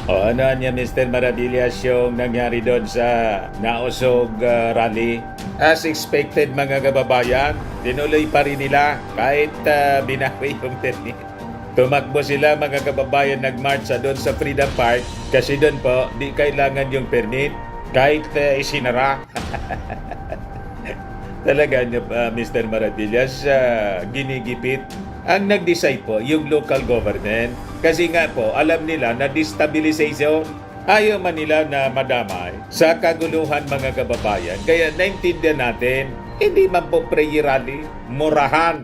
O ano niya Mr. Maravillas yung nangyari doon sa Naosog rally? As expected mga kababayan, tinuloy pa rin nila kahit binawi yung permit. Tumakbo sila mga kababayan, nagmarch doon sa Freedom Park kasi doon po di kailangan yung permit kahit isinara. Talaga Mr. Maravillas, ginigipit. Ang nag-decide po yung local government kasi nga po alam nila na destabilization. Ayaw man nila na madamay sa kaguluhan mga kababayan. Kaya naintindihan natin, hindi man po prayer rally, murahan.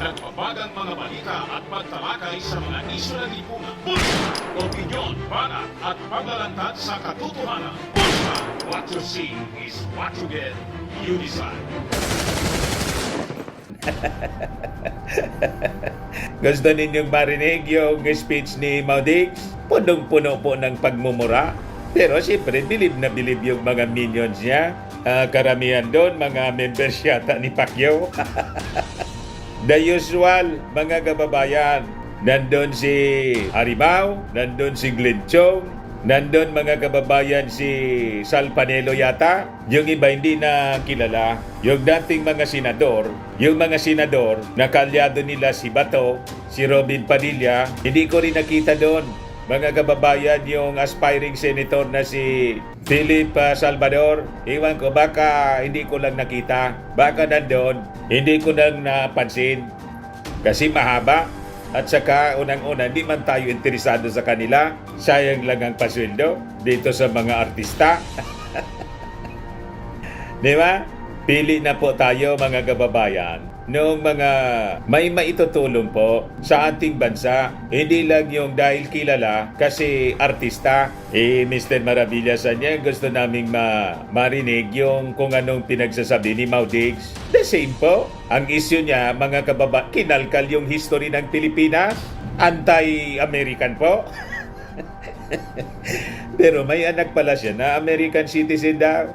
Nagbabagang mga balita at pagtalakay sa mga isyu ng lipunan. Pulsa, opinyon, banat at paglalantad sa katotohanan. Pulsa, what you see is what you get. You decide. Gusto ninyong marinig yung speech ni Maudix? Punong-puno po ng pagmumura. Pero siyempre, bilib na bilib yung mga minions niya. Karamihan doon, mga members yata ni Pacquiao. The usual, mga kababayan. Nandun si Harimau, nandun si Glenn Chong, nandun mga kababayan si Sal Panelo yata. Yung iba hindi na kilala. Yung dating mga senador, na kalyado nila si Bato, si Robin Padilla, hindi ko rin nakita doon. Mga kababayan, yung aspiring senator na si Philip Salvador, iwan ko, baka hindi ko lang nakita. Baka nandun, hindi ko lang napansin. Kasi mahaba. At saka, unang-una, hindi man tayo interesado sa kanila. Sayang lang ang pasweldo dito sa mga artista. Di ba? Pili na po tayo mga kababayan noong mga may maitutulong po sa ating bansa. Hindi lang yung dahil kilala kasi artista. Mr. Maravillas niya, gusto naming marinig yung kung anong pinagsasabi ni Maudix. The same po. Ang issue niya, mga kababayan, kinalkal yung history ng Pilipinas. Anti-American po. Pero may anak pala siya na American citizen daw.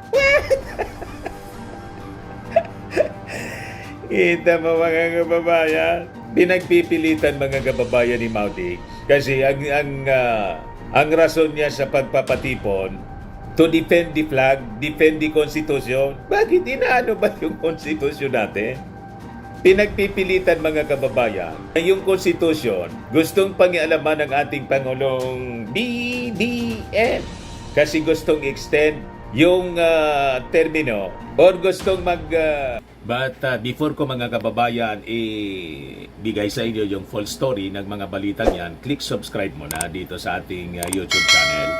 Kita mo mga kababayan, pinagpipilitan mga kababayan ni Maudix kasi ang rason niya sa pagpapatipon to defend the flag, defend the Constitution. Bakit inaano ba yung Constitution natin? Pinagpipilitan mga kababayan yung Constitution gustong pangialaman ng ating Pangulong BBM kasi gustong extend yung termino or gustong But before ko mga kababayan bigay sa inyo yung full story ng mga balitang yan, click subscribe muna dito sa ating YouTube channel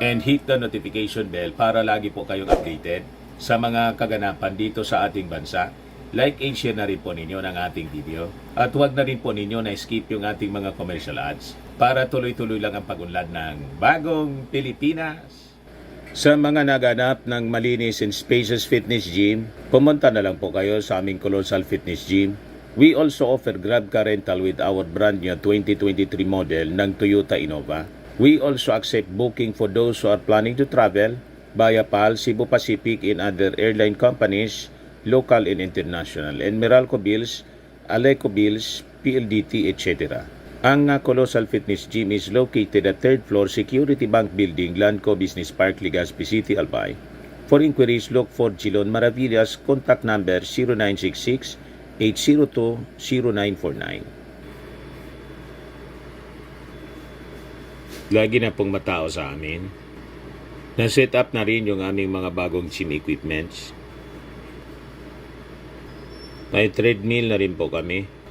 and hit the notification bell para lagi po kayong updated sa mga kaganapan dito sa ating bansa. Like and share na rin po ninyo ng ating video at huwag na rin po ninyo na skip yung ating mga commercial ads para tuloy-tuloy lang ang pag-unlad ng bagong Pilipinas. Sa mga naganap ng Malinis and Spacious Fitness Gym, pumunta na lang po kayo sa aming Colossal Fitness Gym. We also offer Grab car rental with our brand new 2023 model ng Toyota Innova. We also accept booking for those who are planning to travel via PAL, Cebu Pacific and other airline companies, local and international, and Meralco Bills, Aleco Bills, PLDT, etc. Ang Colossal Fitness Gym is located at 3rd floor Security Bank Building, Lanco Business Park, Legazpi City, Albay. For inquiries, look for Gilon Maravillas. Contact number 0966-802-0949. Lagi na pong matao sa amin. Na-set up na rin yung aming mga bagong gym equipments. May treadmill na rin po kami.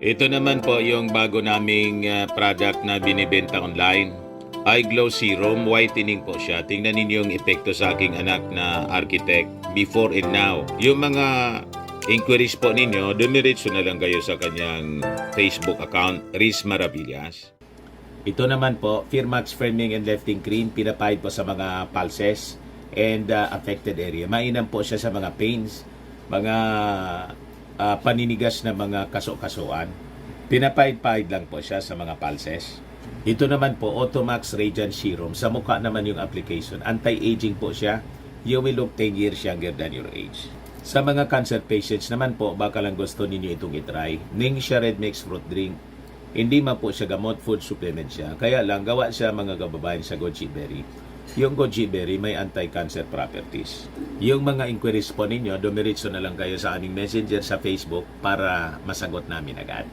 Ito naman po yung bago naming product na binibenta online. Eye Glow Serum, whitening po siya. Tingnan ninyo yung epekto sa aking anak na architect before and now. Yung mga inquiries po ninyo, dumiretso na lang kayo sa kanyang Facebook account, Riz Maravillas. Ito naman po, Firmax Firming and Lifting Cream, pinapahid po sa mga pulses and affected area. Mainam po siya sa mga pains, mga paninigas na mga kaso-kasuan. Pinapahid-pahid lang po siya sa mga pulses. Ito naman po, Automax Radiant Serum. Sa mukha naman yung application. Anti-aging po siya. You will look 10 years younger than your age. Sa mga cancer patients naman po, baka lang gusto ninyo itong itry. Ningxia Red Mix Fruit Drink. Hindi man po siya gamot, food supplement siya. Kaya lang, gawa siya mga kababayan sa goji berry. Yung goji berry may anti-cancer properties. Yung mga inquiries po ninyo, dumiritso na lang kayo sa aming messenger sa Facebook para masagot namin agad.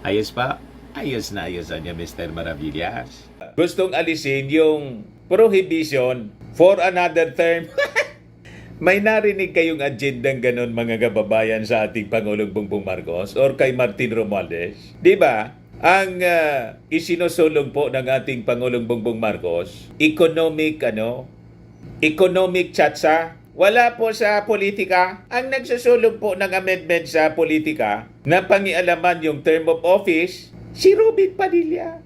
Ayos pa? Ayos na ayos niya, Mr. Maravillas. Gustong alisin yung prohibition for another term. May narinig kayong agendang ganon mga kababayan sa ating Pangulong Bongbong Marcos or kay Martin Romualdez? Di ba? Ang isinusulong po ng ating Pangulong Bongbong Marcos, economic chatsa. Wala po sa politika. Ang nagsusulong po ng amendment sa politika na pangialaman yung term of office, si Robin Padilla.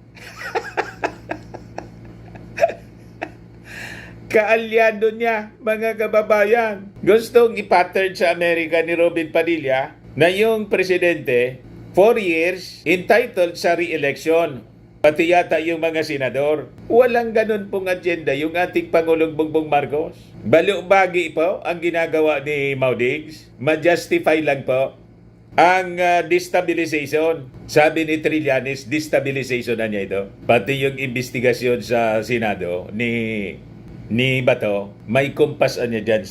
Kaalyado niya, mga kababayan. Gustong ipattern sa Amerika ni Robin Padilla na yung presidente 4 years, entitled sa re-election. Pati yata yung mga senador. Walang ganun pong agenda yung ating Pangulong Bongbong Marcos. Balubagi po ang ginagawa ni Maudigs. Ma-justify lang po ang destabilization. Sabi ni Trillanes, destabilization na niya ito. Pati yung investigasyon sa Senado ni Bato, may kumpasan niya dyan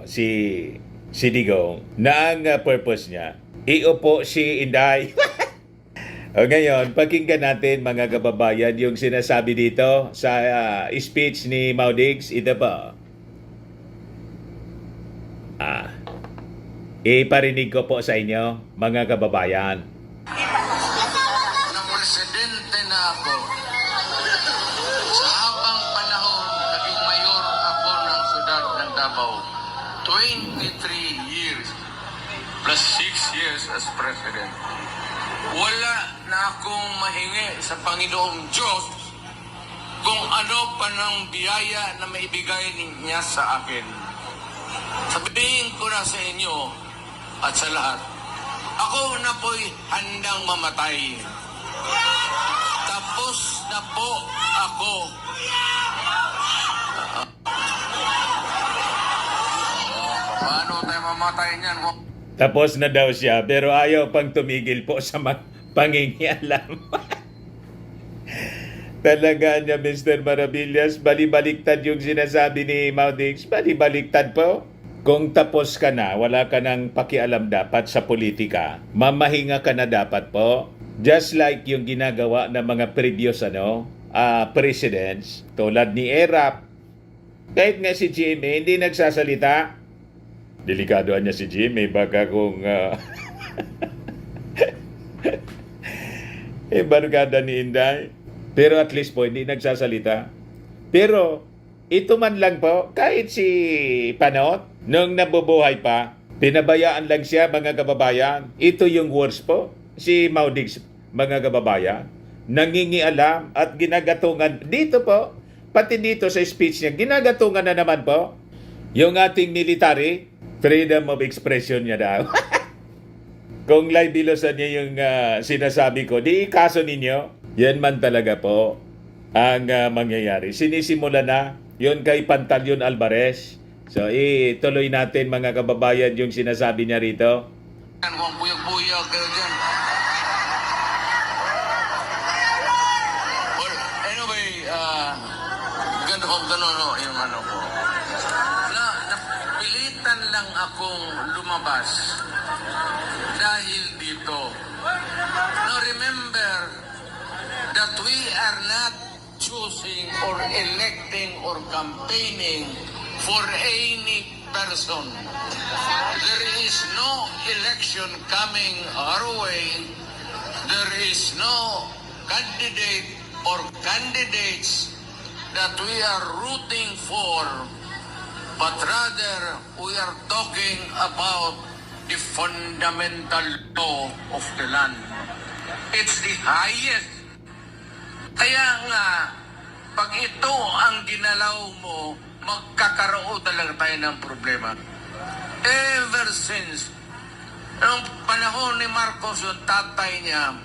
si Digong na ang purpose niya iupo si Inday. O ngayon, pakinggan natin mga kababayan yung sinasabi dito sa speech ni Maudigs. Ito po. Iparinig ko po sa inyo, mga kababayan. Nang presidente na ako, sa habang panahon naging mayor ako ng siyudad ng Davao, 23 years plus 6 years as president. Wala na akong mahingi sa Panginoong Diyos kung ano pa ng biyaya na maibigay niya sa akin. Sabihin ko na sa inyo at sa lahat, ako na po'y handang mamatay. Tapos na po ako. Paano tayo mamatay niyan? Tapos na daw siya, pero ayaw pang tumigil po sa pangingialam. Talaga niya, Mr. Maravillas, balibaliktad yung sinasabi ni Maudigs. Balibaliktad po. Kung tapos ka na, wala ka nang pakialam dapat sa politika, mamahinga ka na dapat po. Just like yung ginagawa ng mga previous presidents, tulad ni Erap. Kahit nga si Jimmy, hindi nagsasalita. Delikadoan niya si Jimmy, baka kung barkada ni Inday. Pero at least po, hindi nagsasalita. Pero ito man lang po, kahit si Panot, nung nabubuhay pa, pinabayaan lang siya, mga kababayan. Ito yung worst po, si Maudigs, mga kababayan. Nangingialam at ginagatungan. Dito po, pati dito sa speech niya, ginagatungan na naman po yung ating military. Freedom of expression niya daw. Kung libilosan niya yung sinasabi ko, di kaso ninyo. Yan man talaga po ang mangyayari. Sinisimula na yun kay Pantaleon Alvarez. So, ituloy natin mga kababayan yung sinasabi niya rito. Huwag buyag-buyag kayo dyan. Well, anyway, gano'n yung ano ko. Napilitan lang akong lumabas dahil dito. Now remember that we are not choosing or electing or campaigning for any person. There is no election coming our way. There is no candidate or candidates that we are rooting for, but rather we are talking about the fundamental law of the land. It's the highest. Kaya nga, pag ito ang ginalaw mo, magkakaroon talaga tayo ng problema. Ever since, noong panahon ni Marcos, yung tatay niya,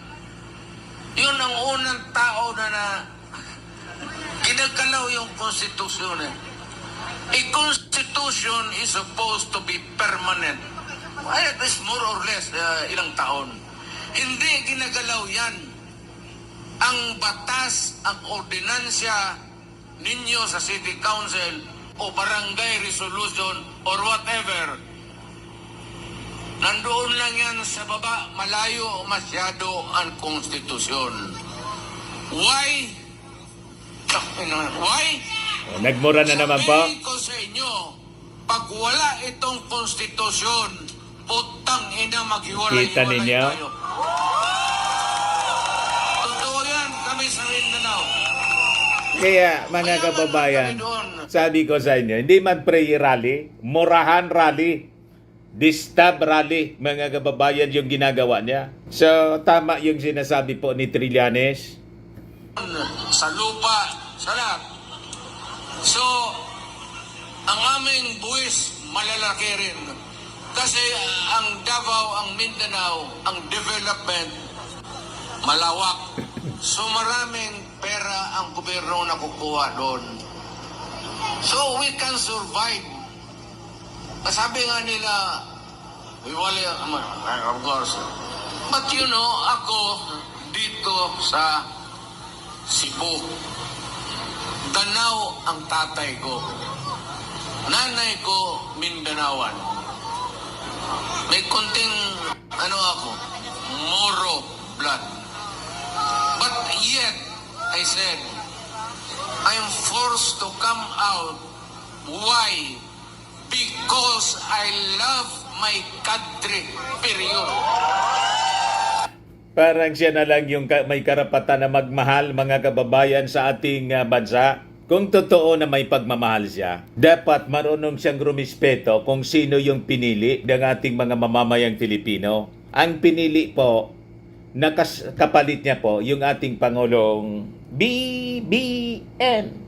yun ang unang tao na ginagalaw yung konstitusyon. A constitution is supposed to be permanent. At least more or less, ilang taon. Hindi ginagalaw yan. ang batas, ang ordinansya ninyo sa City Council o barangay resolution or whatever, nandoon lang yan sa baba, malayo masyado ang konstitusyon. Why? Why? Nagmura na naman po. Sabihin ko sa inyo, pag wala itong konstitusyon, putang ina maghiwalay-hiwalay Kita ninyo? tayo. Totoo yan, kami sa Mindanao. Kaya mga kababayan, sabi ko sa inyo, hindi man prayer rally, murahan rally, distab rally, mga kababayan yung ginagawa niya. So, tama yung sinasabi po ni Trillanes. Sa lupa, sa lahat. So, ang aming buwis malalaki rin. Kasi ang Davao, ang Mindanao, ang development malawak. So maraming pera ang gobyerno nakukuha doon. So we can survive. Sabi nga nila, of course. But you know, ako dito sa Cebu, Danao ang tatay ko. Nanay ko, Mindanaoan. May konting, ako, Moro blood. But yet, I said, I'm forced to come out. Why? Because I love my country. Period. Parang siya na lang yung may karapatan na magmahal, mga kababayan, sa ating bansa. Kung totoo na may pagmamahal siya, dapat marunong siyang rumispeto kung sino yung pinili ng ating mga mamamayang Pilipino. Ang pinili po, kapalit niya po, yung ating Pangulong BBM.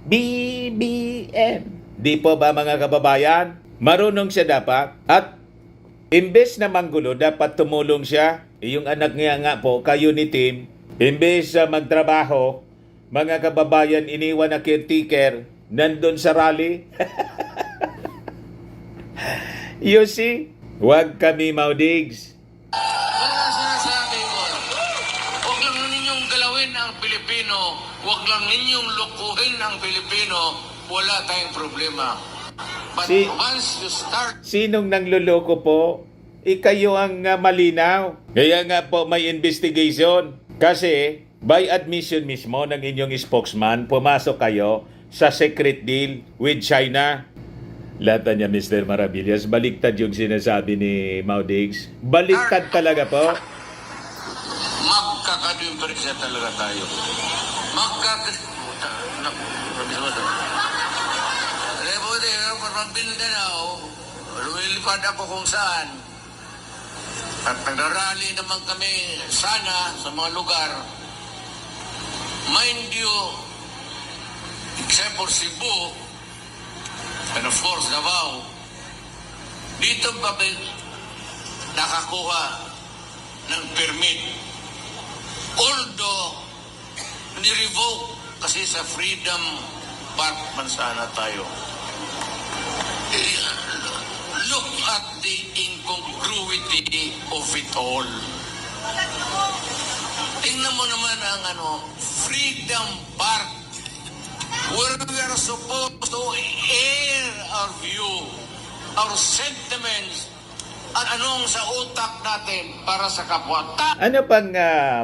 BBM. Di po ba mga kababayan? Marunong siya dapat. At imbes na manggulo, dapat tumulong siya. Yung anak niya nga po, kayo ni Tim, imbes na magtrabaho, mga kababayan, iniwan na caretaker, nandun sa rally. You see? Huwag kami maudigs. Kaya sinasabi ko, huwag lang ninyong galawin ang Pilipino, huwag lang ninyong lukuhin ang Pilipino, wala tayong problema. But once you start... Sinong nangluloko po? Kayo ang malinaw. Kaya nga po may investigation. Kasi by admission mismo ng inyong spokesman, pumasok kayo sa secret deal with China. Lahat niya, Mr. Maravillas, baliktad yung sinasabi ni Maudigs. Baliktad talaga po. Magkakadimpersa talaga tayo. Mindanao, lumilipad ako kung saan. At nagrarally naman kami sana sa mga lugar. Mind you, except for Cebu, and of course Davao, dito kami nakakuha ng permit. Although, nirevoke kasi sa Freedom Park man sana tayo. Look at the incongruity of it all. Tingnan mo naman ang Freedom Park, where we are supposed to air our view, our sentiments, at anong sa utak natin para sa kapwa. Ano pang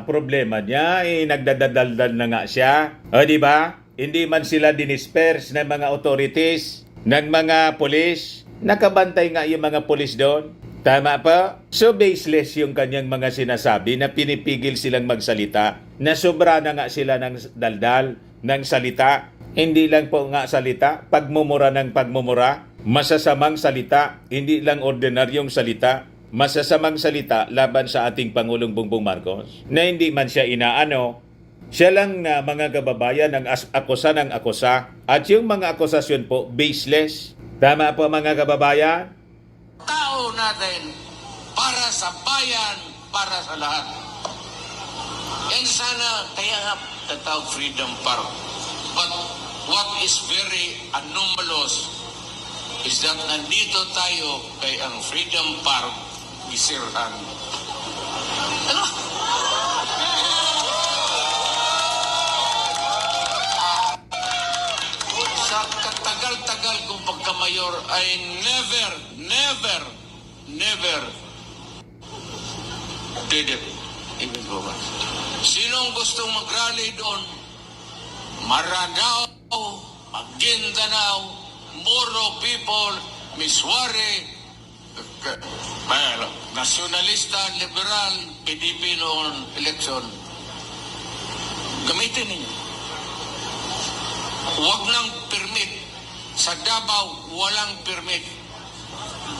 problema niya? Nagdadaldal na nga siya. O di ba? Hindi man sila dinisperse ng mga authorities, ng mga polis. Nakabantay nga yung mga polis doon. Tama pa? So baseless yung kanyang mga sinasabi na pinipigil silang magsalita. Na sobra na nga sila ng daldal, ng salita. Hindi lang po nga salita, pagmumura ng pagmumura. Masasamang salita, hindi lang ordinaryong salita. Masasamang salita laban sa ating Pangulong Bongbong Marcos. Na hindi man siya inaano. Siya lang na mga kababayan ang akusa ng akusa. At yung mga akusasyon po, baseless. Tama po mga kababayan? Tao natin para sa bayan, para sa lahat. And sana, kaya nga tatawag Freedom Park. But what is very anomalous is that nandito tayo kay ang Freedom Park isirhan. Ano? mayor ay never did it. Even go back. Sinong gustong mag-rally doon? Maranao, Maguindanao, Moro people, Miswari, nasyonalista, liberal, PDP noon election. Gamitin ninyo. Huwag nang permit. Sa Davao, walang permit.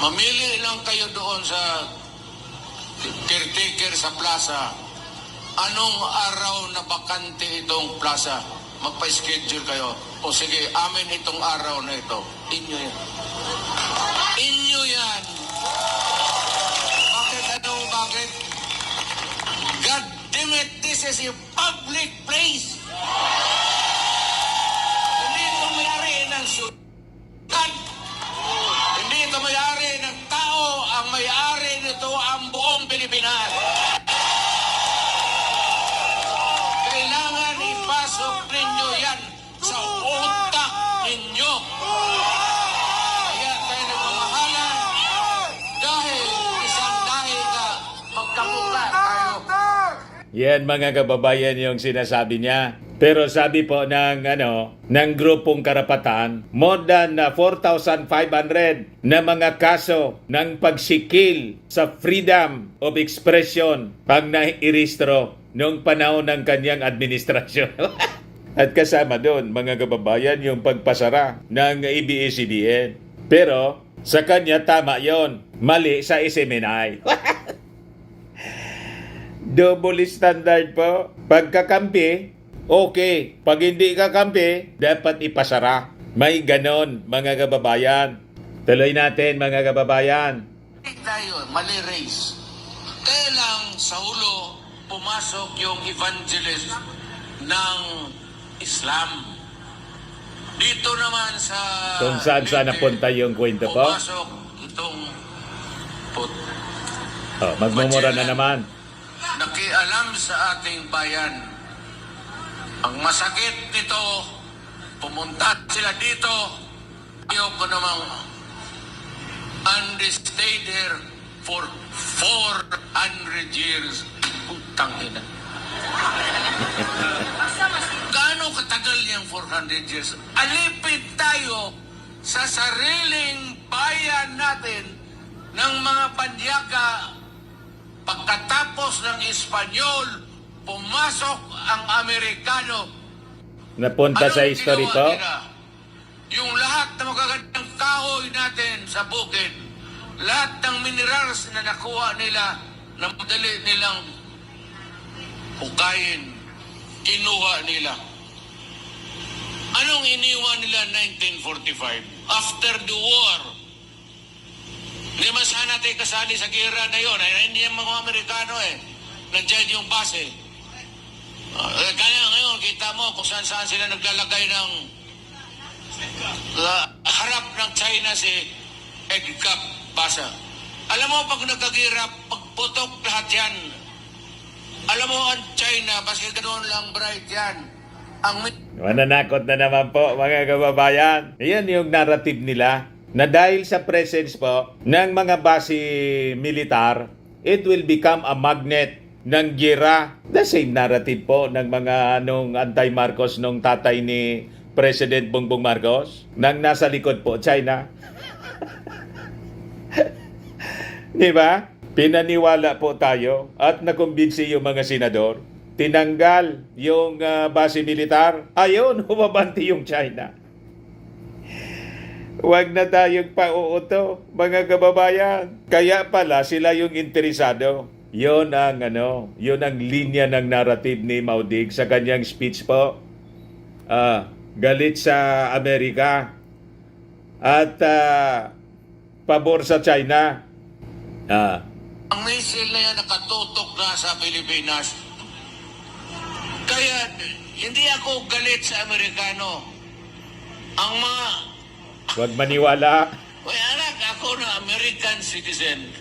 Mamili lang kayo doon sa caretaker sa plaza. Anong araw na bakante itong plaza? Magpa-schedule kayo. O sige, amin itong araw na ito. Inyo yan. Inyo yan. Bakit? God damn it, this is a public place. Hindi ito mayari ng sudan. Hindi ito mayari ng tao. Ang mayari nito ang buong Pilipinas. Kailangan ipasok ninyo yan sa utak ninyo. Kaya tayo nagmamahalan dahil isang dahil ka magkamukha tayo. Yan mga kababayan yung sinasabi niya. Pero sabi po ng ng grupong karapatan, more than 4,500 na mga kaso ng pagsikil sa freedom of expression pag nairehistro noong panahon ng kanyang administrasyon. At kasama doon, mga kababayan, yung pagpasara ng ABS-CBN. Pero sa kanya tama yon, mali sa SMNI. Double standard po. Pagkakampi, okay. Pag hindi kakampi, dapat ipasara. May ganon, mga kababayan. Tuloy natin, mga kababayan. Tayo, mali race. Kaya lang sa ulo, pumasok yung evangelist ng Islam. Dito naman sa... Kung saan napunta yung kwento po. Pumasok itong Magmumura na naman. nakialam sa ating bayan. Ang masakit nito, pumunta sila dito, ayoko namang stayed here for 400 years. Putang ina. Gaano katagal yung 400 years? Alipid tayo sa sariling bayan natin ng mga panyaga. Pagkatapos ng Espanyol, pumasok ang Amerikano. Napunta sa history po. Yung lahat ng magagandang kahoy natin sa bukid, lahat ng minerals na nakuha nila, na madali nilang hukayin, kinuha nila. Anong iniwan nila 1945? After the war, hindi man sana tayo kasali sa gera na yun. Hindi yung mga Amerikano nandiyan yung base. Kaya ngayon, kita mo kung saan sila naglalagay ng harap ng China si Edgap Basa. Alam mo, pag nagkagirap, pagputok lahat yan. Alam mo, ang China, kasi ganoon lang bright yan. Mananakot na naman po, mga kababayan. Iyan yung narrative nila na dahil sa presence po ng mga base militar, it will become a magnet ng gira. The same narrative po ng mga anti-Marcos nung tatay ni President Bongbong Marcos, nang nasa likod po, China. Di ba? Pinaniwala po tayo at nakumbinsi yung mga senador. Tinanggal yung base militar. Ayun, humabanti yung China. Huwag na tayong pauuto, mga kababayan. Kaya pala sila yung interesado. Yun ang linya ng narrative ni Maudig sa kanyang speech po. Galit sa Amerika at pabor sa China. Ang missile na yan nakatutok na sa Pilipinas. Kaya hindi ako galit sa Amerikano. Ang mga... Huwag maniwala. Well, anak, ako na American citizen.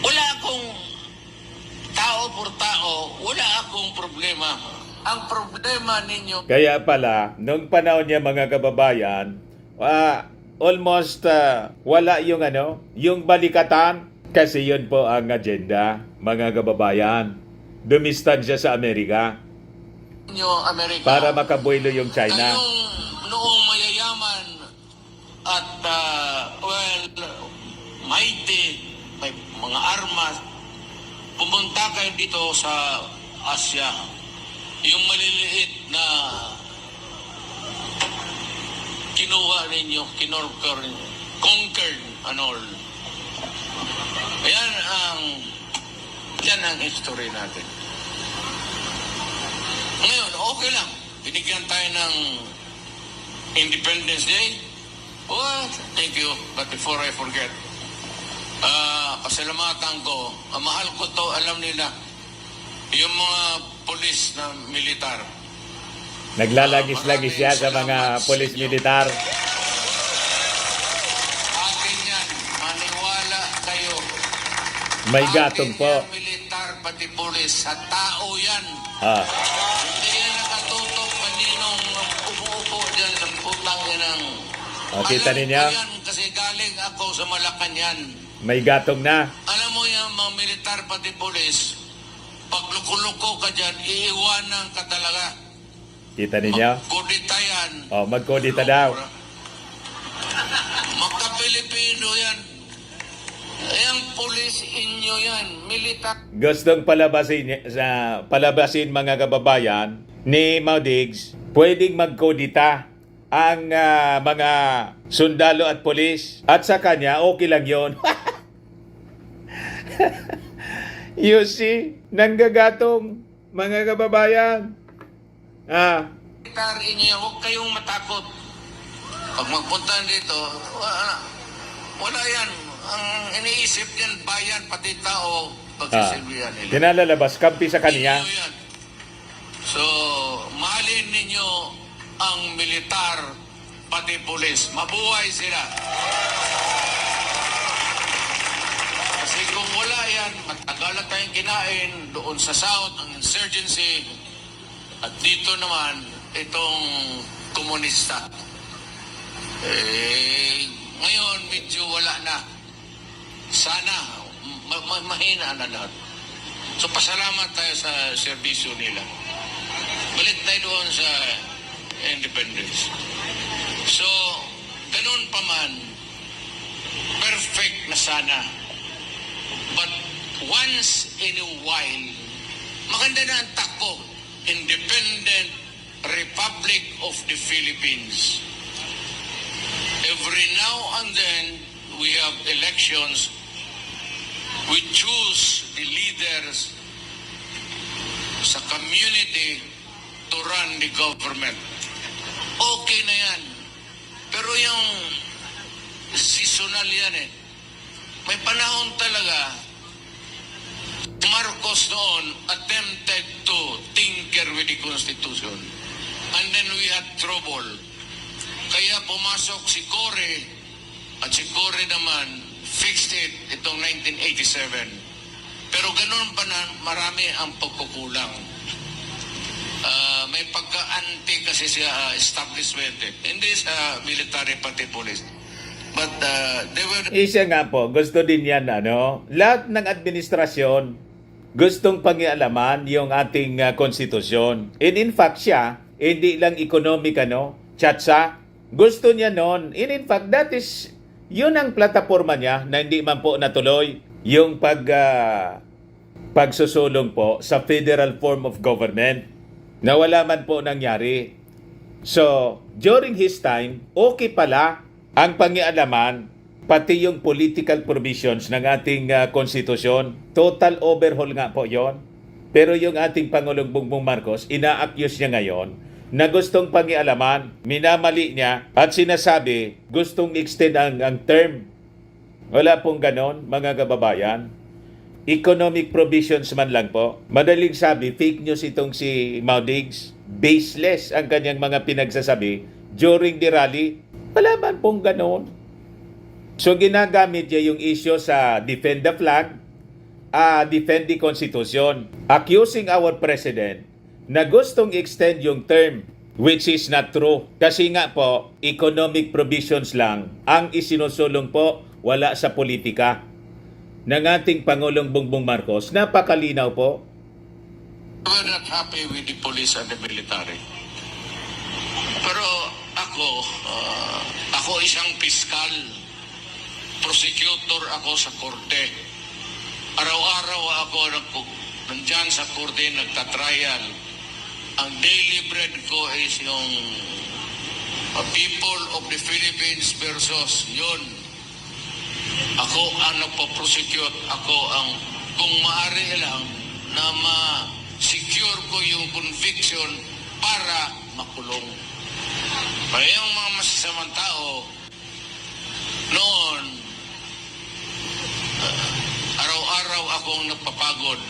Wala akong tao por tao. Wala akong problema. Ang problema ninyo... Kaya pala, nung panahon niya, mga kababayan, almost wala yung yung balikatan kasi yun po ang agenda, mga kababayan. Dumistansya sa Amerika Nyo, Amerika. para makabuelo yung China. Kayong noong mayayaman at mighty, may mga armas, pumunta kayo dito sa Asia. Yung maliliit na kinuha ninyo, conquered and all. Yan ang history natin. Ngayon, okay lang. Binigyan tayo ng Independence Day. Oh, thank you. But before I forget, pasalamatan ko, mahal ko to, alam nila, yung mga polis na militar. Naglalagis-lagis siya sa mga polis militar. Akin yan, maniwala kayo. May gatong Akin po. yan, militar, pati polis, sa tao yan. Hindi yan nakatutok kaninong umuupo dyan sa putang inang. Kita Alam ninyo? ko yan kasi galing ako sa Malacanang. May gatong na. Alam mo yan, mga militar pati polis, pag luko-luko ka dyan, iiwanan ka talaga. Kita ninyo? Magkudita yan. Magkodita daw. Magka-Pilipino yan. Ayan, polis inyo yan. Militar. Gustong palabasin mga kababayan ni Maudigs, pwedeng magkodita ang mga sundalo at polis. At sa kanya, okay lang yon. You see, nanggagatong mga kababayan. Militar inyo yan. Huwag kayong matakot. Pag magpunta dito, wala yan. Ang iniisip niyan, bayan, pati tao, pagsisilbihan nila. Dinalalabas, kampi sa kanya. Inyo yan. So, mahalin ninyo ang militar, pati pulis. Mabuhay sila. Kasi kung wala yan, matagal na tayong kinain doon sa South, ang insurgency, at dito naman, itong komunista. Ngayon, medyo wala na. Sana, mahina na lahat. So, pasalamat tayo sa serbisyo nila. Balik tayo doon sa independence. So, ganun pa man, perfect na sana. But once in a while, maganda na ang takbo, Independent Republic of the Philippines. Every now and then, we have elections. We choose the leaders sa community to run the government. Okay na yan. Pero yung seasonal yan eh. May panahon talaga, Marcos noon attempted to tinker with the Constitution. And then we had trouble. Kaya pumasok si Cory at si Cory naman fixed it itong 1987. Pero ganun pa na marami ang pagkukulang. May pagka-anti kasi sa establishment eh. Hindi sa military pati police. But they were... Isa nga po, gusto din yan, lahat ng administrasyon gustong pangialaman yung ating konstitusyon. And in fact siya, hindi lang economic, tiyatsa, gusto niya noon. And in fact, yun ang plataforma niya na hindi man po natuloy yung pagsusulong po sa federal form of government na wala man po nangyari. So, during his time, okay pala ang pangialaman pati yung political provisions ng ating konstitusyon. Total overhaul nga po yon. Pero yung ating Pangulong Bongbong Marcos, ina-accuse niya ngayon na gustong pangialaman, minamali niya at sinasabi gustong extend ang term. Wala pong ganon, mga kababayan. Economic provisions man lang po. Madaling sabi, fake news itong si Maudigs. Baseless ang kanyang mga pinagsasabi during the rally. Wala man pong ganon. So ginagamit niya yung issue sa defend the flag, defend the Constitution, accusing our President na gustong extend yung term Which is not true. Kasi nga po, economic provisions lang ang isinusulong po, wala sa politika ng ating Pangulong Bongbong Marcos. Napakalinaw po. We're not happy with the police and the military. Pero ako isang piskal, prosecutor ako sa korte. Araw-araw ako nandyan sa korte nagtatrial. Ang daily bread ko is yung people of the Philippines versus yun. Ako ang nagpo-prosecute. Ako ang, kung maaari lang, na ma-secure ko yung conviction para makulong. Kaya yung mga masasamang tao, noon, araw-araw akong nagpapagod.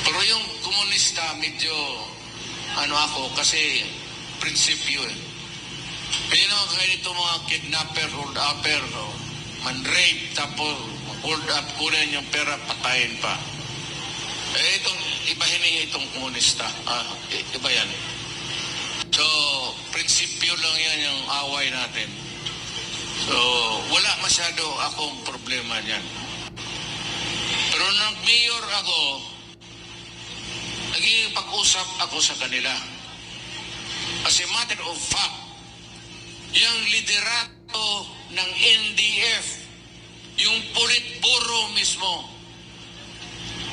Pero yung komunista, medyo, ako, kasi prinsipyo eh. Kaya naman kaya ito mga kidnapper, hold-upper, man-rape, tapos hold up, kunin yung pera, patayin pa. Ibahin niya itong komunista. Iba yan. So, prinsipyo lang yan yung away natin. So, wala masyado akong problema dyan. Pero nang mayor ako, naging pag-usap ako sa kanila. As a matter of fact, yung liderato ng NDF, yung Politburo mismo,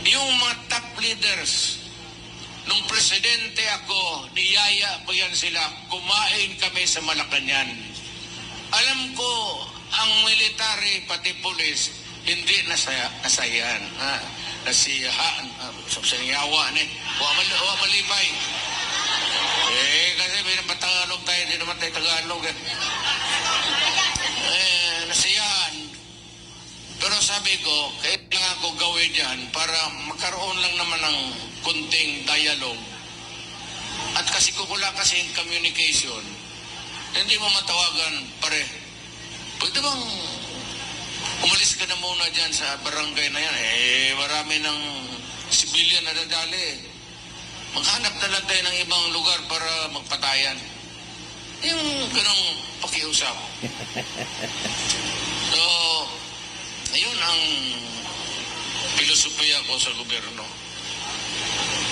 yung mga top leaders, nung presidente ako, niyaya ko yan sila, kumain kami sa Malacanang. Alam ko, ang military, pati polis, hindi nasayan. Nasiyahan, sabiyawa ni, huwa malipay. Kasi may napatagalog tayo, hindi naman tayo Tagalog. Nasiyahan. Pero sabi ko, kailangan ko gawin yan para magkaroon lang naman ng kunting dialogue. At kasi kukulang kasi yung communication, hindi mo matawagan, pare. Pwede bang umalis ka na muna dyan sa barangay na yan? Marami ng civilian na dadali. Maghanap na lang tayo ng ibang lugar para magpatayan. Yung ganong pakiusap. So, ayun ang filosofiya ko sa gobyerno.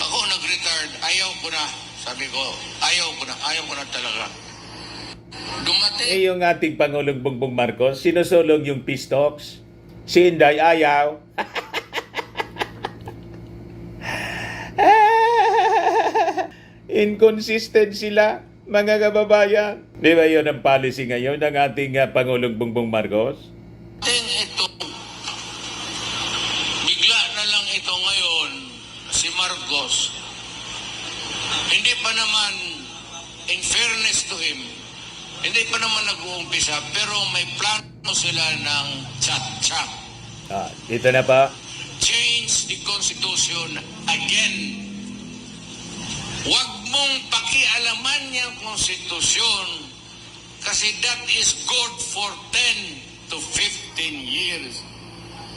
Ako nag-retired, ayaw ko na. Sabi ko, ayaw ko na talaga. Dumating. Yung ating Pangulong Bongbong Marcos, sinusulong yung peace talks. Si Inday ayaw. Inconsistent sila, mga kababayan. Di ba yun ang policy ngayon ng ating Pangulong Bongbong Marcos? Ito, bigla na lang ito ngayon, si Marcos. Hindi pa naman, in fairness to him, hindi pa naman nag-uumpisa, pero may plano sila ng chat-chat. Dito na pa. Change the Constitution again. Huwag mong pakialaman yung konstitusyon kasi that is good for 10 to 15 years.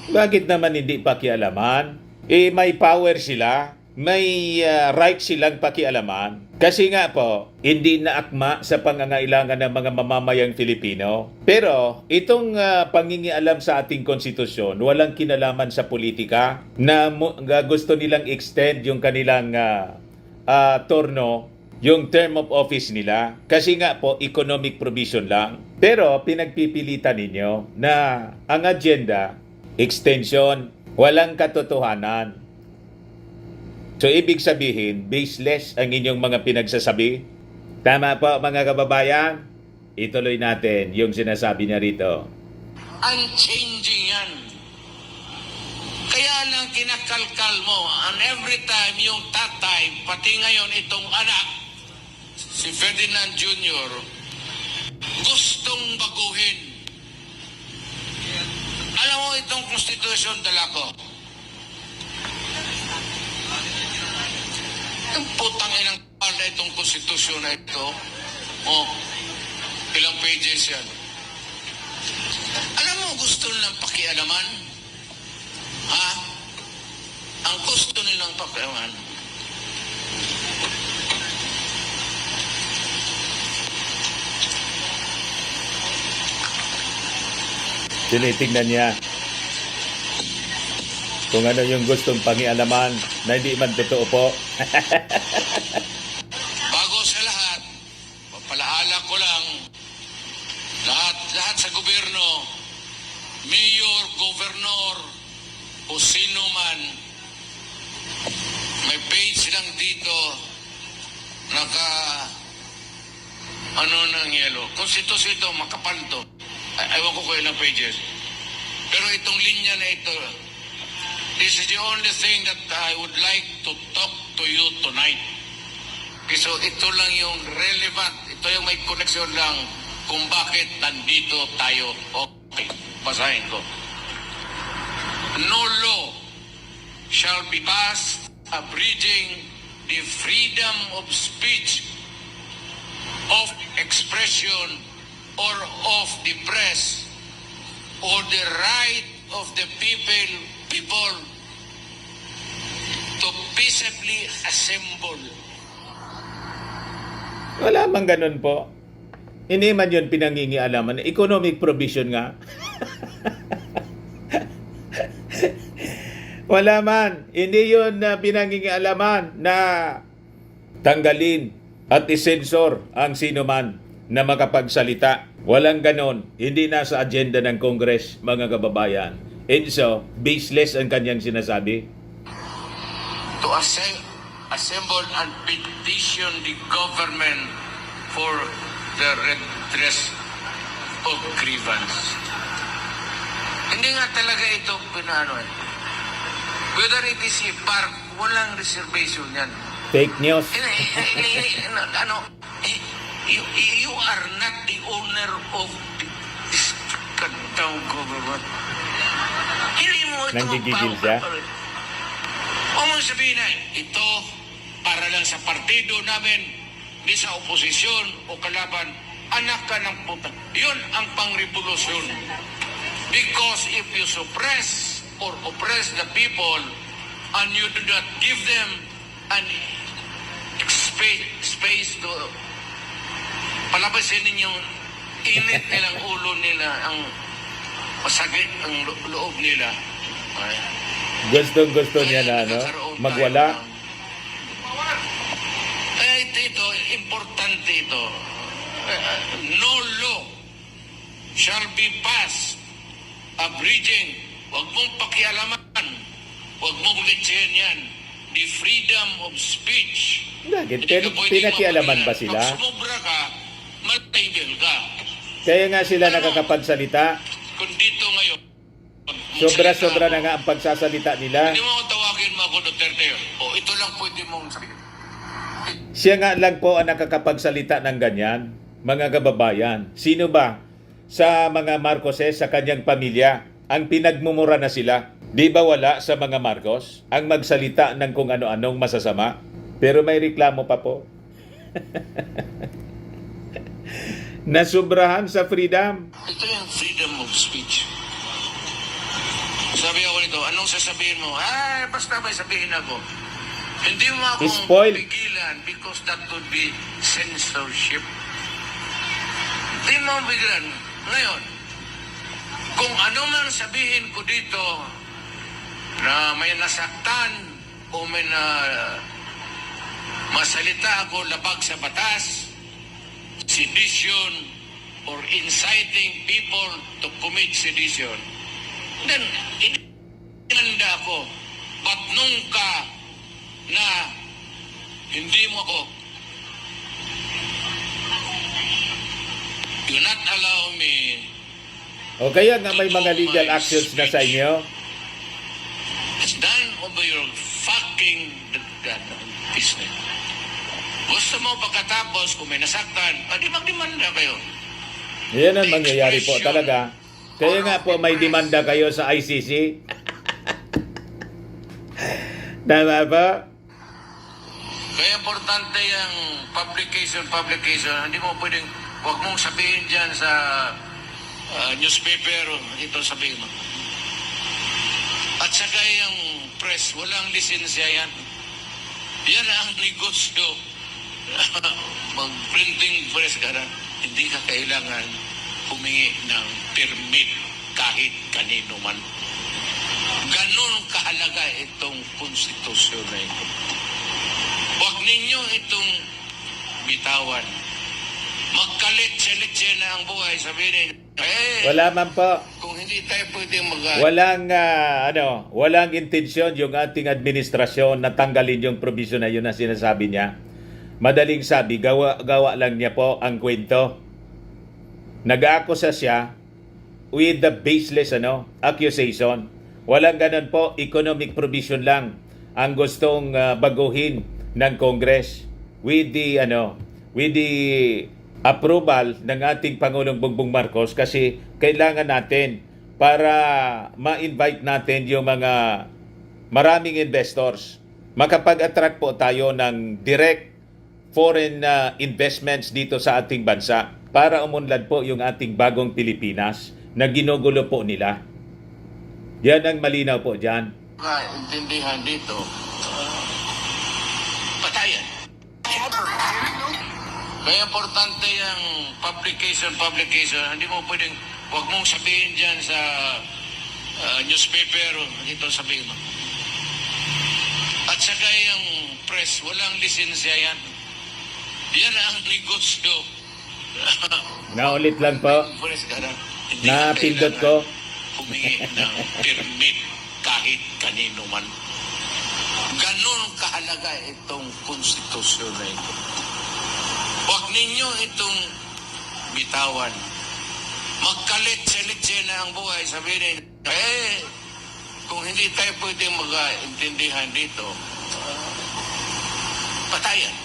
Bakit naman hindi pakialaman? May power sila. May right silang pakialaman. Kasi nga po, hindi naakma sa pangangailangan ng mga mamamayang Filipino. Pero itong pangingialam sa ating konstitusyon, walang kinalaman sa politika na gusto nilang extend yung kanilang yung term of office nila. Kasi nga po, economic provision lang. Pero pinagpipilitan ninyo na ang agenda, extension, walang katotohanan. So, ibig sabihin, baseless ang inyong mga pinagsasabi. Tama po, mga kababayan. Ituloy natin yung sinasabi niya rito. Unchanging yan. Kaya lang kinakalkal mo, and every time yung tatay, pati ngayon itong anak, si Ferdinand Jr., gustong baguhin. Alam mo itong konstitusyon dala ko. Yung putang inang na itong konstitusyon na ito, ilang pages yan. Alam mo, gusto nilang pakialaman? Ang gusto nilang pakialaman, Tinitingnan niya kung ano yung gustong pangialaman na hindi man totoo po. Bago sa lahat, papalaala ko lang, lahat sa gobyerno, mayor, governor, o sino man, may page lang dito, ng yelo. Konstitusyon ito, makapal to. Ewan ko ilang pages. Pero itong linya na ito, this is the only thing that I would like to talk to you tonight. Okay, so ito lang yung relevant, ito yung may koneksyon lang kung bakit nandito tayo. Okay, basahin ko. No law shall be passed abridging the freedom of speech, of expression, or of the press, or the right of the people to peaceably assemble. Wala mang ganun po. Hindi man yun pinangingialaman. Economic provision nga. Wala man. Hindi yun pinangingialaman na tanggalin at isensor ang sino man na makapagsalita. Walang ganon. Hindi nasa agenda ng Congress, mga kababayan. And so, baseless ang kanyang sinasabi. To assemble and petition the government for the redress of grievance. Hindi nga talaga ito pinaano eh. Whether it is a park, walang reservation yan. Fake news. You are not the owner of this kantang government. Hindi mo ito Nanggigigil siya? O mong sabihin na, ito para lang sa partido namin, di sa oposisyon o kalaban, anak ka ng puta. Yun ang pang-revolusyon. Because if you suppress or oppress the people and you do not give them an space to palabasin ninyong init nilang ulo nila, ang masagit ang loob nila. Ay. Gustong-gusto niya na, no? Magwala. Ito, importante ito. No law shall be passed abridging. Huwag mong pakialaman. Huwag mong letsin yan. The freedom of speech. Bakit? Pinakialaman ba sila? Pag sumubra ka, matibel ka. Kaya nga sila nakakapagsalita. Kung dito ngayon, Sobra-sobra na nga ang pagsasalita nila. hindi mo ako tawagin mo ako Duterte. O ito lang pwede mong sabihin. Siya nga lang po ang nakakapagsalita ng ganyan, mga kababayan. Sino ba sa mga Marcoses, sa kanyang pamilya, ang pinagmumura na sila? Di ba wala sa mga Marcos ang magsalita ng kung ano-anong masasama? Pero may reklamo pa po. Nasubrahan sa freedom. Ito yung freedom of speech. Sabi ako nito, anong sasabihin mo? Basta may sabihin ako. Hindi mo ako Spoil. pigilan because that would be censorship. Hindi mo pigilan. Ngayon, kung ano man sabihin ko dito na may nasaktan o may masalita ako labag sa batas, sedition, or inciting people to commit sedition, then, inanda ako. But nung ka na hindi mo ako, do not allow me. O kaya nga may mga legal actions na sa inyo. It's done over your fucking business. Gusto mo pagkatapos kung may nasaktan, di magdemanda kayo. Yan ang mangyayari po talaga. Kaya nga po may demanda kayo sa ICC. Tama ba? Kaya importante yung publication. Hindi mo pwedeng, huwag mong sabihin dyan sa newspaper, ito sabihin mo. At saka yung press, walang lisensya yan. Yan ang negosyo. Mag-printing press ka na, hindi ka kailangan humingi ng permit kahit kahit kanino man. Ganon kahalaga itong konstitusyon na ito. Huwag ninyo itong bitawan. Magkalit-silit na ang buhay. Sabihin Wala man po. kung hindi tayo pwede Walang intensyon yung ating administrasyon na tanggalin yung provision na yun na sinasabi niya. Madaling sabi, gawa lang niya po ang kwento. Nag-aakusa siya with the baseless accusation. Walang ganun po, economic provision lang ang gustong baguhin ng Congress with the approval ng ating Pangulong Bongbong Marcos, kasi kailangan natin para ma-invite natin yung mga maraming investors. Makapag-attract po tayo ng direct foreign investments dito sa ating bansa para umunlad po yung ating bagong Pilipinas na ginugulo po nila. Yan ang malinaw po dyan. intindihan dito. Patayan. Kaya importante yung publication. Hindi mo pwedeng, huwag mong sabihin dyan sa newspaper, ito sabihin mo. At saka yung press, walang lisensya yan. Yan ang negosyo. Naulit lang po. Press ka na. Napindot ko. Humingi ng permit kahit kanino man. Ganon kahalaga itong konstitusyon na ito. Huwag ninyo itong bitawan. Magkalit-silit na ang buhay. Sabihin, kung hindi tayo pwede mag-intindihan dito, patayan.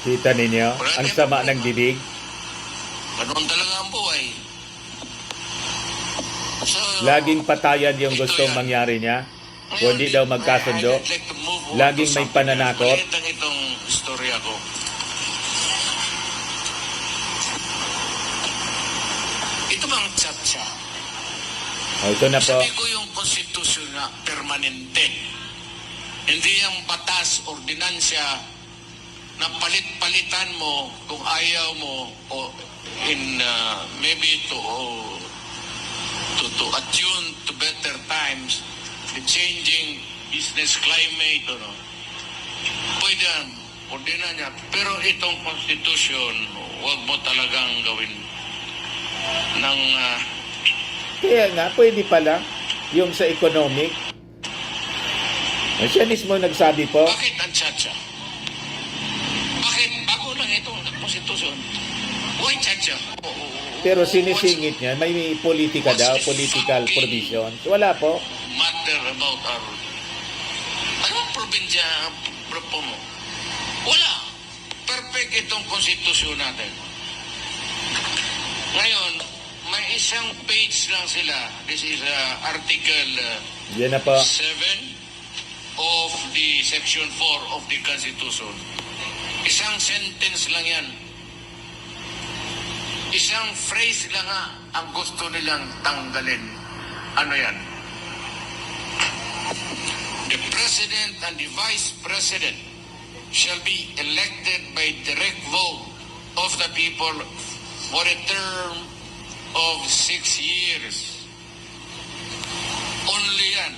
Kita ninyo, ang sama ng bibig. Ganon talaga ang buhay. So, Laging patayan yung ito gustong yan. mangyari niya. Kung hindi daw magkasundo. I'd like to move on Laging to may something pananakot. else. Maliit lang itong istorya ko. Ito bang tsa-tsa? Ito na po. Sabi ko yung konstitusyon na permanente. Hindi yung batas, ordinansya na palit-palitan mo kung ayaw mo o maybe to attune to better times, the changing business climate, pwede yan, ordinanya. Pero itong constitution, huwag mo talagang gawin ng Kaya nga, pwede pala yung sa economic. Siya mismo nagsabi po. bakit ang tsa-tsa? Bakit bago lang itong constitution? Why tsa-tsa? Pero sinisingit niya, may politika daw, political provisions. Wala po. Matter about our... Anong probinsya mo? Wala. Perfect itong konstitusyon natin. Ngayon, may isang page lang sila. This is Article Yan na po. 7 of the Section 4 of the Constitution. Isang sentence lang yan. Isang phrase lang ang gusto nilang tanggalin. Ano yan? The President and the Vice President shall be elected by direct vote of the people for a term of 6 years. Only yan.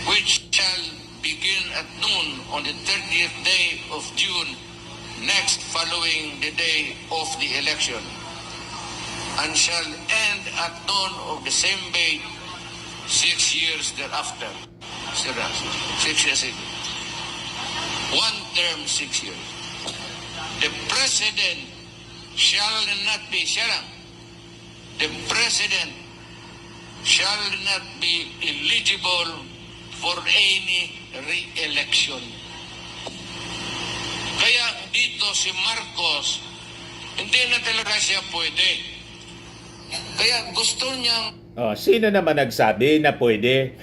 Which shall begin at noon on the 30th day of June next following the day of the election, and shall end at noon of the same day 6 years thereafter. 6 years. One term, 6 years. The President shall not be, the President shall not be eligible for any re-election. Kaya dito si Marcos, hindi na talaga siya pwede. Kaya gusto niyang Sino naman nagsabi na pwede?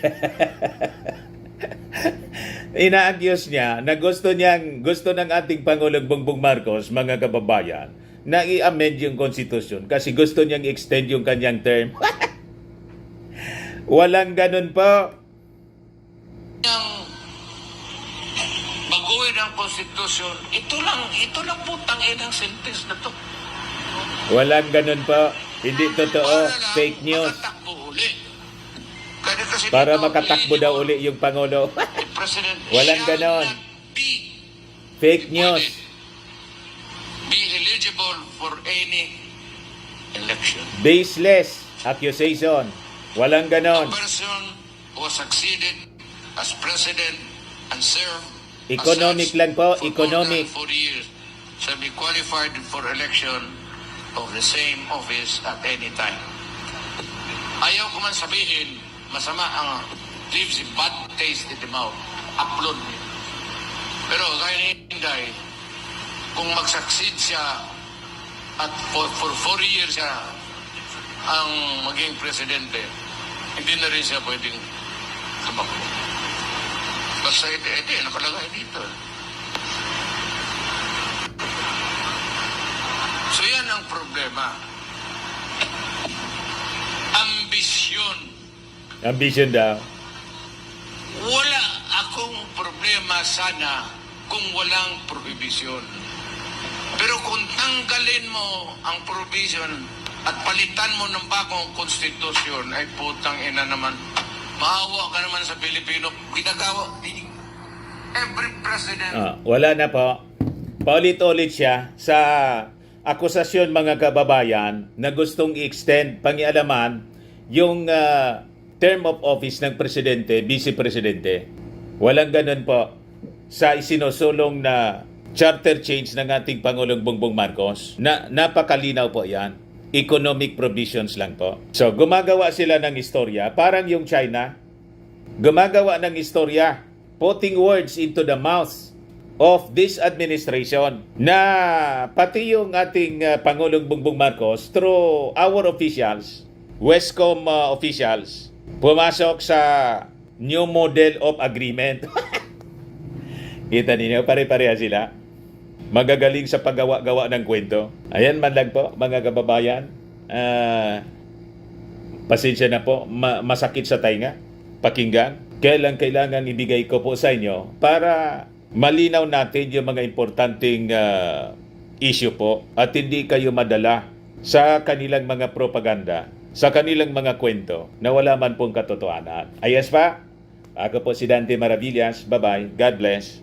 Ina-accuse niya na gusto ng ating Pangulong Bongbong Marcos, mga kababayan, na i-amend yung konstitusyon kasi gusto niyang extend yung kanyang term. Walang ganun po. baguhin ang konstitusyon. Ito lang putang inang sentence na to. Walang ganun po. Hindi totoo. Para lang Fake news. makatakbo uli. Kaya kasi Para dito, makatakbo daw uli yung Pangulo. the president Walang shall ganon. not be Fake news. be eligible for any election. Baseless accusation. Walang A ganon. person who has succeeded as president and served as Economic such lang po, for economic. more than 4 years shall be qualified for election of the same office at any time. Ayaw ko man sabihin, masama ang leaves a bad taste in the mouth. Upload niya. Pero gaya ni Inday, kung mag-succeed siya at for 4 years siya ang maging presidente, hindi na rin siya pwedeng tumakbo. Basta ito, nakalagay dito. So yan ang problema. Ambisyon. Ambition daw. Wala akong problema sana kung walang prohibisyon. Pero kung tanggalin mo ang prohibition at palitan mo ng bagong konstitusyon, ay putang ina naman. Maawa ka naman sa Pilipino. Ginagawa. Every president. Wala na po. Paulit-ulit siya sa akusasyon mga kababayan na gustong i-extend pangialaman yung term of office ng presidente, vice-presidente. Walang ganun po sa isinusulong na charter change ng ating Pangulong Bongbong Marcos. Napakalinaw po yan. Economic provisions lang po. So, gumagawa sila ng istorya, parang yung China, gumagawa ng istorya, putting words into the mouths of this administration na pati yung ating Pangulong Bongbong Marcos through our officials, Westcom officials, pumasok sa new model of agreement. Kita ninyo, pare-pareha sila. Magagaling sa paggawa-gawa ng kwento. Ayan man lang po, mga kababayan. Pasensya na po, masakit sa tainga, pakinggan. Kailan kailangan ibigay ko po sa inyo para malinaw natin yung mga importanteng issue po at hindi kayo madala sa kanilang mga propaganda, sa kanilang mga kwento na wala man pong katotohanan. Ayos pa? Ako po si Dante Maravillas. Bye-bye. God bless.